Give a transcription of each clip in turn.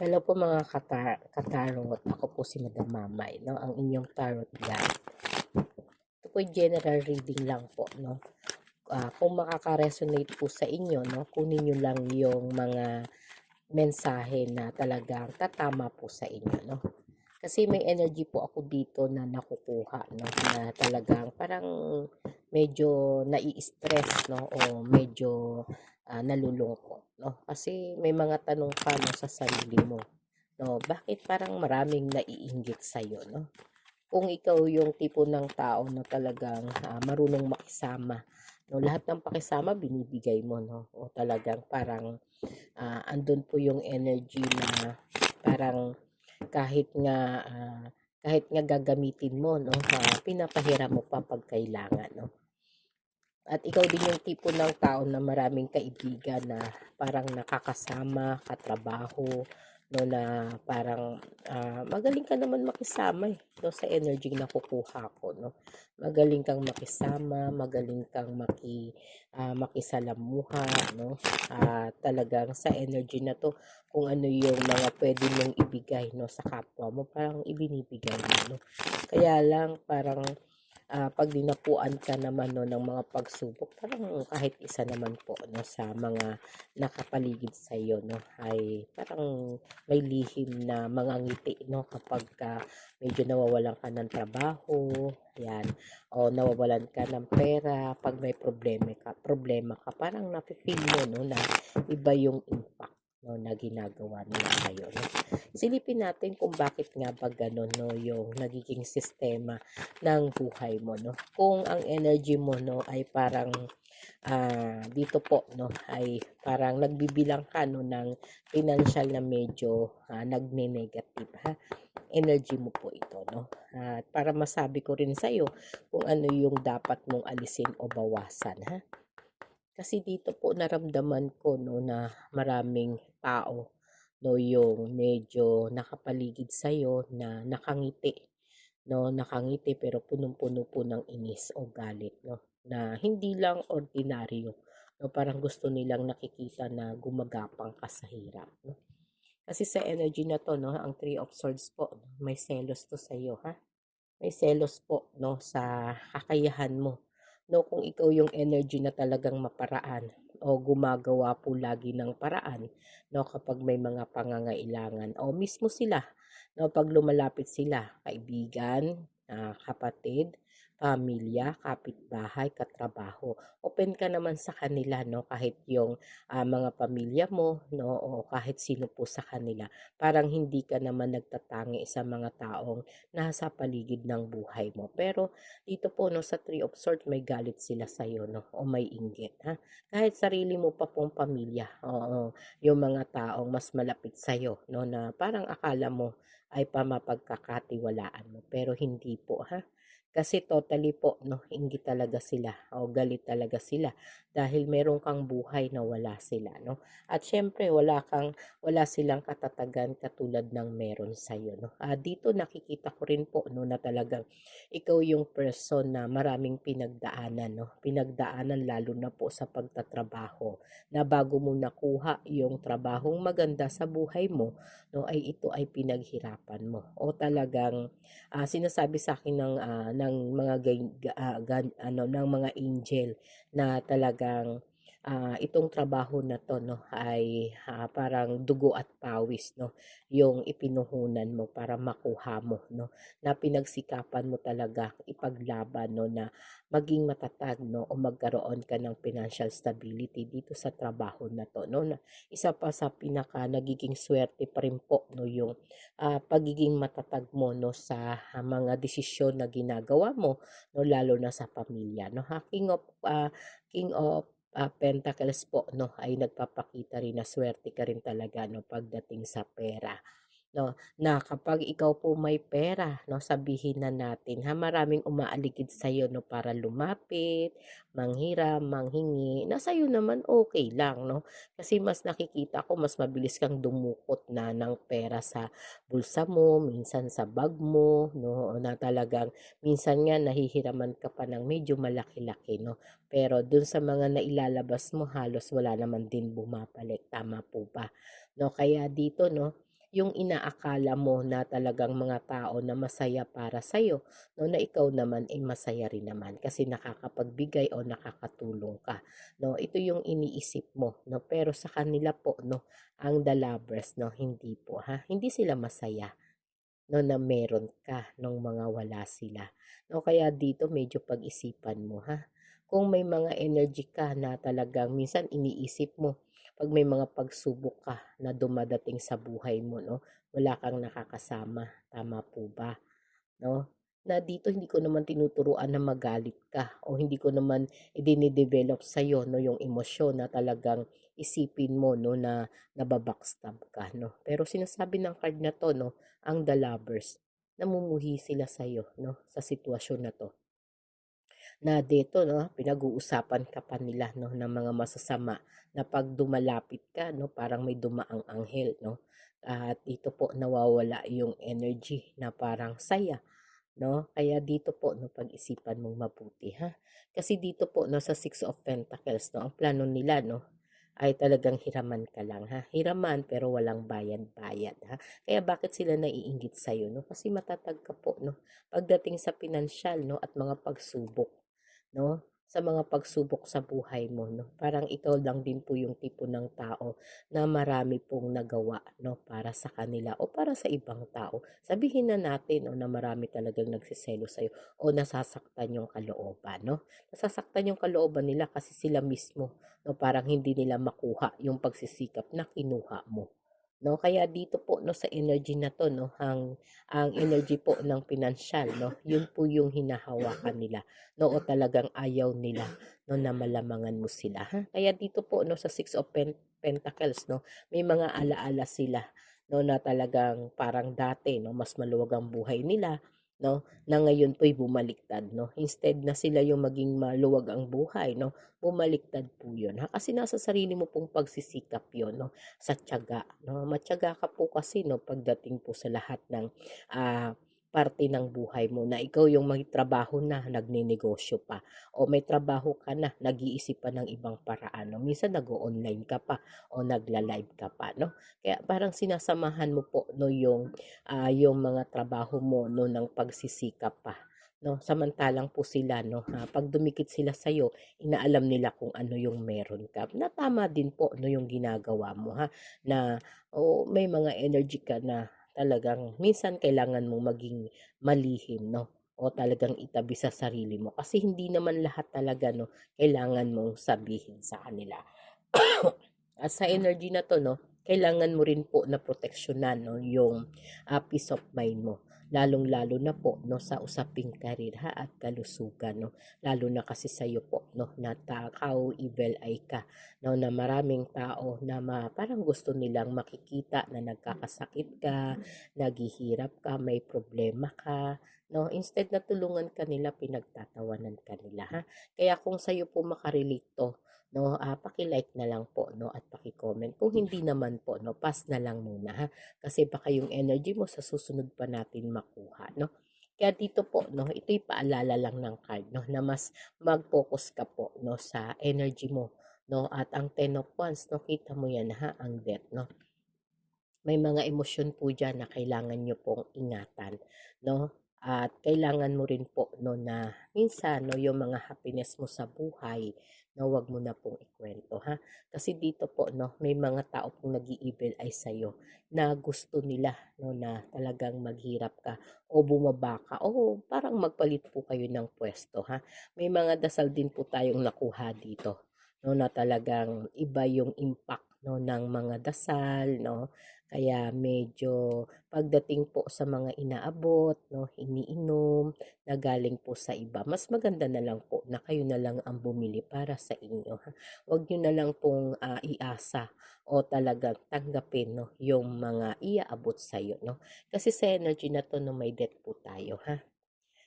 Hello po mga katarot. Ako po si Madam Mamay, no? Ang inyong tarot guide. Ito po general reading lang po, no? Kung makaka-resonate po sa inyo, no? Kunin nyo lang yung mga mensahe na talagang tatama po sa inyo, no? Kasi may energy po ako dito na nakukuha, no? Na talagang parang medyo nai-stress, no? O medyo nalulungkot, no? Kasi may mga tanong ka, no, sa sarili mo. No, bakit parang maraming naiinggit sa'yo, no? Kung ikaw yung tipo ng tao na talagang marunong makisama, no, lahat ng pakisama binibigay mo, no? O talagang parang andun po yung energy na parang kahit nga ah, kahit nga gagamitin mo, no, pinapahiram mo pa pag kailangan, no? At ikaw din yung tipo ng tao na maraming kaibigan na parang nakakasama, katrabaho, no, na parang magaling ka naman makisama eh, no, sa energy na kukuha ko, no. Magaling kang makisama, magaling kang makisalamuha, no. Talagang sa energy na to, kung ano yung mga pwede mong ibigay, no, sa kapwa mo, parang ibinibigay mo, no. Kaya lang parang 'pag dinapuan ka naman 'no ng mga pagsubok, parang kahit isa naman po 'no sa mga nakapaligid sa iyo 'no ay parang may lihim na mga ngiti 'no kapagka medyo nawawalan ka ng trabaho, 'yan, o nawawalan ka ng pera, 'pag may problema ka parang nafi-feel mo 'no na iba yung impact 'no na ginagawa nila sa'yo 'no. Silipin natin kung bakit nga ba gano'n 'no yung nagiging sistema ng buhay mo 'no. Kung ang energy mo 'no ay parang dito po 'no ay parang nagbibilang ka 'no ng financial na medyo nagne-negative ha. Energy mo po ito 'no. At para masabi ko rin sa iyo kung ano yung dapat mong alisin o bawasan ha. Kasi dito po naramdaman ko 'no na maraming tao 'no yung medyo nakapaligid sa'yo na nakangiti 'no, nakangiti pero punong-puno po ng inis o galit 'no, na hindi lang ordinaryo 'no, parang gusto nilang nakikita na gumagapang ka sa hirap 'no. Kasi sa energy na 'to 'no, ang Three of Swords po, no, may selos 'to sa'yo ha. May selos po 'no sa kakayahan mo 'no, kung ikaw yung energy na talagang maparaan o gumagawa po lagi ng paraan 'no kapag may mga pangangailangan o mismo sila 'no 'pag lumalapit sila, kaibigan, kapatid, pamilya, kapitbahay, katrabaho. Open ka naman sa kanila 'no kahit yung mga pamilya mo 'no o kahit sino po sa kanila. Parang hindi ka naman nagtatangi sa mga taong nasa paligid ng buhay mo. Pero dito po 'no sa Three of Swords may galit sila sa 'no o may inggit ha. Kahit sarili mo pa pong pamilya, oo, yung mga taong mas malapit sa 'no na parang akala mo ay mapagkakatiwalaan mo pero hindi po ha. Kasi totally po 'no, inggit talaga sila o galit talaga sila dahil meron kang buhay na wala sila 'no. At siyempre wala silang katatagan katulad ng meron sa'yo 'no. Dito nakikita ko rin po 'no na talagang ikaw yung person na maraming pinagdaanan 'no, pinagdaanan lalo na po sa pagtatrabaho na bago mo nakuha yung trabahong maganda sa buhay mo 'no, ay ito ay pinaghirapan mo o talagang sinasabi sa akin ng mga ano ng mga angel na talagang itong trabaho na 'to 'no ay parang dugo at pawis 'no yung ipinuhunan mo para makuha mo 'no, na pinagsikapan mo talaga ipaglaban 'no na maging matatag 'no o magkaroon ka ng financial stability dito sa trabaho na 'to 'no, na isa pa sa pinaka nagiging swerte pa rin po 'no yung pagiging matatag mo 'no sa mga desisyon na ginagawa mo 'no lalo na sa pamilya 'no ha. King of Pentacles po 'no ay nagpapakita rin na swerte ka rin talaga 'no pagdating sa pera. 'No, na kapag ikaw po may pera 'no, sabihin na natin ha, maraming umaaligid sa'yo 'no, para lumapit, manghiram, manghingi, na sa'yo naman okay lang 'no. Kasi mas nakikita ko mas mabilis kang dumukot na ng pera sa bulsa mo, minsan sa bag mo 'no, na talagang minsan nga nahihiraman ka pa ng medyo malaki-laki 'no. Pero dun sa mga nailalabas mo halos wala naman din bumabalik, tama po ba? 'No, kaya dito 'no yung inaakala mo na talagang mga tao na masaya para sa'yo, 'no, na ikaw naman ay masaya rin naman kasi nakakapagbigay o nakakatulong ka, 'no. Ito yung iniisip mo, 'no, pero sa kanila po, 'no, ang the lovers, 'no, hindi po, ha. Hindi sila masaya, 'no, na meron ka nung mga wala sila, 'no. Kaya dito medyo pag-isipan mo, ha. Kung may mga energy ka na talagang minsan iniisip mo 'pag may mga pagsubok ka na dumadating sa buhay mo, 'no, wala kang nakakasama, tama po ba? 'No, na dito hindi ko naman tinuturuan na magalit ka o hindi ko naman idine-develop sa'yo 'no, yung emosyon na talagang isipin mo 'no, na naba-backstab ka 'no. Pero sinasabi ng card na 'to 'no, ang the lovers, namumuhi sila sa'yo 'no, sa sitwasyon na 'to. Na dito 'no, pinag-uusapan ka pa nila 'no, ng mga masasama na 'pag dumalapit ka 'no, parang may dumaang anghel 'no, at dito po nawawala yung energy na parang saya. 'No, kaya dito po 'no, pag-isipan mong mabuti, ha. Kasi dito po 'no, sa Six of Pentacles 'no, ang plano nila 'no, ay talagang hiraman ka lang, ha. Hiraman pero walang bayad-bayad, ha. Kaya bakit sila naiinggit sa'yo 'no, kasi matatag ka po 'no, pagdating sa pinansiyal 'no, at mga pagsubok. 'No, sa mga pagsubok sa buhay mo 'no. Parang ikaw lang din po yung tipo ng tao na marami pong nagawa 'no, para sa kanila o para sa ibang tao. Sabihin na natin 'no, na marami talagang nagseselos sa'yo o nasasaktan yung kalooban 'no. Nasasaktan yung kalooban nila kasi sila mismo 'no, parang hindi nila makuha yung pagsisikap na kinuha mo. 'No, kaya dito po 'no, sa energy na 'to 'no, ang energy po ng pinansiyal 'no, yun po yung hinahawakan nila. 'No, o talagang ayaw nila 'no, na malamangan mo sila, ha. Kaya dito po 'no, sa Six of Pentacles 'no, may mga ala-ala sila 'no, na talagang parang dati 'no, mas maluwag ang buhay nila 'no, na ngayon po'y bumaliktad 'no. Instead na sila yung maging maluwag ang buhay 'no, bumaliktad po yun, ha. Kasi nasa sarili mo pong pagsisikap yun 'no, sa tiyaga 'no. Matiyaga ka po kasi 'no, pagdating po sa lahat ng, parte ng buhay mo na ikaw yung may trabaho na, nagnenegosyo pa o may trabaho ka na, nag-iisip pa ng ibang paraan 'no. Minsan nag-o-online ka pa o nagla-live ka pa 'no. Kaya parang sinasamahan mo po 'no yung mga trabaho mo 'no ng pagsisikap pa 'no. Samantalang po sila 'no, 'pag dumikit sila sa'yo, inaalam nila kung ano yung meron ka, na tama din po 'no yung ginagawa mo, ha, na o may mga energy ka na talagang minsan kailangan mong maging malihim 'no, o talagang itabi sa sarili mo kasi hindi naman lahat talaga 'no, kailangan mong sabihin sa kanila. At sa energy na 'to 'no, kailangan mo rin po na proteksyonan 'no yung, peace of mind mo. Lalong-lalo na po 'no sa usaping karir, ha, at kalusugan 'no. Lalo na kasi sa'yo po 'no na takaw, evil eye ka 'no, na maraming tao na parang gusto nilang makikita na nagkakasakit ka, naghihirap ka, may problema ka 'no. Instead na tulungan ka nila, pinagtatawanan ka nila, ha. Kaya kung sa'yo po maka-relate 'to 'no, paki-like na lang po 'no at paki-comment. Kung hindi naman po 'no, pass na lang muna, ha, kasi baka yung energy mo sa susunod pa natin makuha 'no. Kaya dito po 'no, ito'y paalala lang ng card 'no, na mas mag-focus ka po 'no sa energy mo 'no, at ang Ten of Wands 'no, kita mo 'yan, ha, ang Death 'no. May mga emosyon po diyan na kailangan niyo pong ingatan 'no, at kailangan mo rin po 'no na minsan 'no yung mga happiness mo sa buhay 'no, wag mo na pong ikuwento, ha. Kasi dito po 'no, may mga tao pong nag-e-evil eye sa'yo na gusto nila 'no na talagang maghirap ka o bumaba ka o parang magpalit po kayo ng puwesto, ha. May mga dasal din po tayong nakuha dito 'no, na talagang iba yung impact 'no ng mga dasal 'no. Kaya medyo pagdating po sa mga inaabot 'no, iniinom na galing po sa iba, mas maganda na lang po na kayo na lang ang bumili para sa inyo, ha. Huwag niyo na lang pong, iasa o talagang tanggapin 'no, yung mga iaabot sa'yo 'no. Kasi sa energy na 'to 'no, may debt po tayo, ha.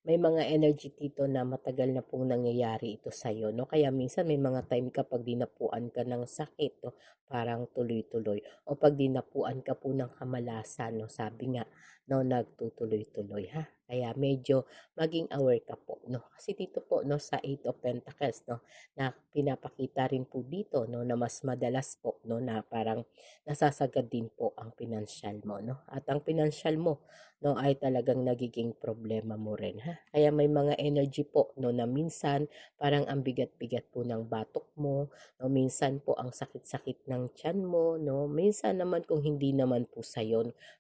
May mga energy dito na matagal na pong nangyayari ito sa'yo 'no, kaya minsan may mga time kapag dinapuan ka ng sakit 'no, parang tuloy-tuloy o 'pag dinapuan ka po ng kamalasan 'no, sabi nga no, nagtutuloy-tuloy ha. Kaya medyo maging aware ka po, no. Kasi dito po, no, sa Eight of Pentacles, no, na pinapakita rin po dito, no, na mas madalas po, no, na parang nasasagad din po ang pinansyal mo, no. At ang pinansyal mo, no, ay talagang nagiging problema mo rin, ha. Kaya may mga energy po, no, na minsan parang ang bigat-bigat po ng batok mo, no, minsan po ang sakit-sakit ng tiyan mo, no. Minsan naman kung hindi naman po sa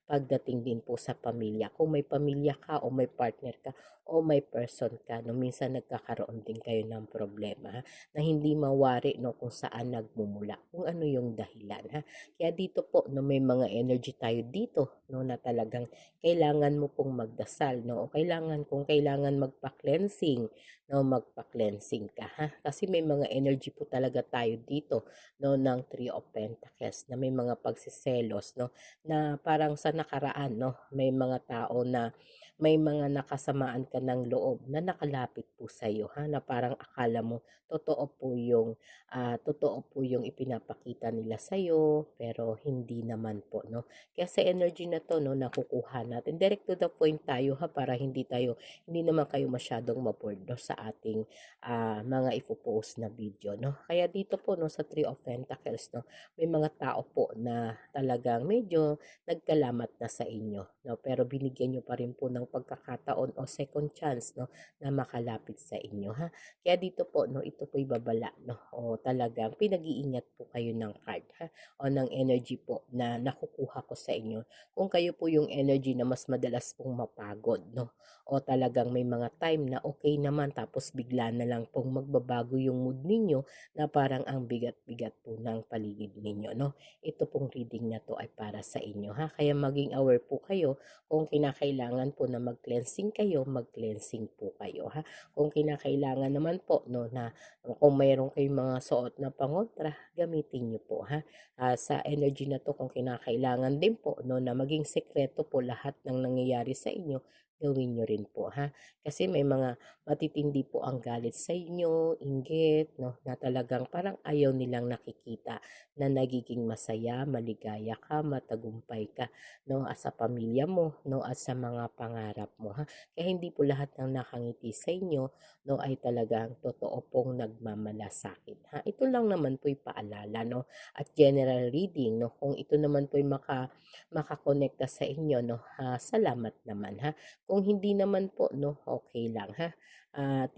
pagdating din po sa pamilya. Kung may pamilya ka o may partner ka o may person ka, no, minsan nagkakaroon din kayo ng problema ha, na hindi mawari no kung saan nagmumula, kung ano yung dahilan ha. Kaya dito po no may mga energy tayo dito no na talagang kailangan mo pong magdasal no o kailangan magpa-cleansing no magpa-cleansing ka ha. Kasi may mga energy po talaga tayo dito no ng Three of Pentacles na may mga pagsiselos no na parang sa nakaraan, no, may mga tao na may mga nakasamaan ka ng loob na nakalapit po sa iyo, ha, na parang akala mo totoo po yung ipinapakita nila sa iyo, pero hindi naman po, no. Kaya sa energy na to, no, nakukuha natin. Direct to the point tayo, ha, para hindi naman kayo masyadong ma-bored, no, sa ating mga ipo-post na video, no. Kaya dito po, no, sa Three of Pentacles, no, may mga tao po na talagang medyo nagkalamat na sa inyo, no? Pero binigyan nyo pa rin po ng pagkakataon o second chance, no? Na makalapit sa inyo, ha? Kaya dito po, no? Ito po'y babala, no? O talagang pinag-iingat po kayo ng card, ha? O ng energy po na nakukuha ko sa inyo. Kung kayo po yung energy na mas madalas pong mapagod, no? O talagang may mga time na okay naman tapos bigla na lang pong magbabago yung mood ninyo na parang ang bigat-bigat po ng paligid ninyo, no? Ito pong reading na to ay para sa inyo ha. Kaya maging aware po kayo kung kinakailangan po na mag-cleansing kayo, mag-cleansing po kayo ha. Kung kinakailangan naman po no na kung mayroon kayong mga suot na pangontra, gamitin niyo po ha. Sa energy na to kung kinakailangan din po no na maging sekreto po lahat ng nangyayari sa inyo, gawin nyo rin po ha. Kasi may mga matitindi po ang galit sa inyo, inggit, no, na talagang parang ayaw nilang nakikita na nagiging masaya, maligaya ka, matagumpay ka, no, at sa pamilya mo, no, at sa mga pangarap mo, ha. Kaya hindi po lahat ng nakangiti sa inyo, no, ay talagang totoo pong nagmamalasakit, ha. Ito lang naman po'y paalala, no, at general reading, no, kung ito naman po'y makakonekta sa inyo, no, salamat naman, ha. Kung hindi naman po, no, okay lang, ha.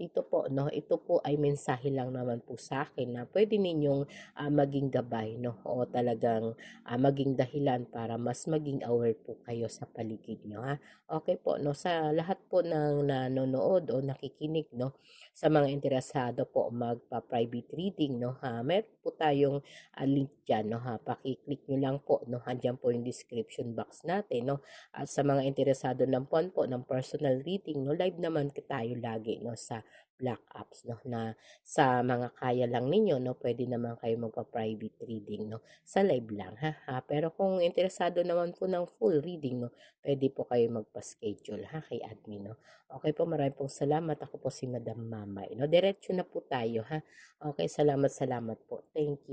Dito po, no, ito po ay mensahe lang naman po sa akin na pwede ninyong maging gabay, no, o talagang maging dahilan para mas maging aware po kayo sa paligid nyo, ha. Okay po, no, sa lahat po ng nanonood o nakikinig, no, sa mga interesado po magpa-private reading, no, meron po tayong link dyan, no, ha. Paki-click nyo lang po, no, andyan po yung description box natin, no. At sa mga interesado ng po ng personal reading, no, live naman tayo lagi, no, sa Black Apps, no, na sa mga kaya lang ninyo, no, pwede naman kayo magpa-private reading, no, sa live lang, ha. Pero kung interesado naman po ng full reading, no, pwede po kayo magpa-schedule, ha, kay admin, no. Okay po, maraming pong salamat. Ako po si Madam Mamay, no. Diretso na po tayo, ha. Okay, salamat po. Thank you.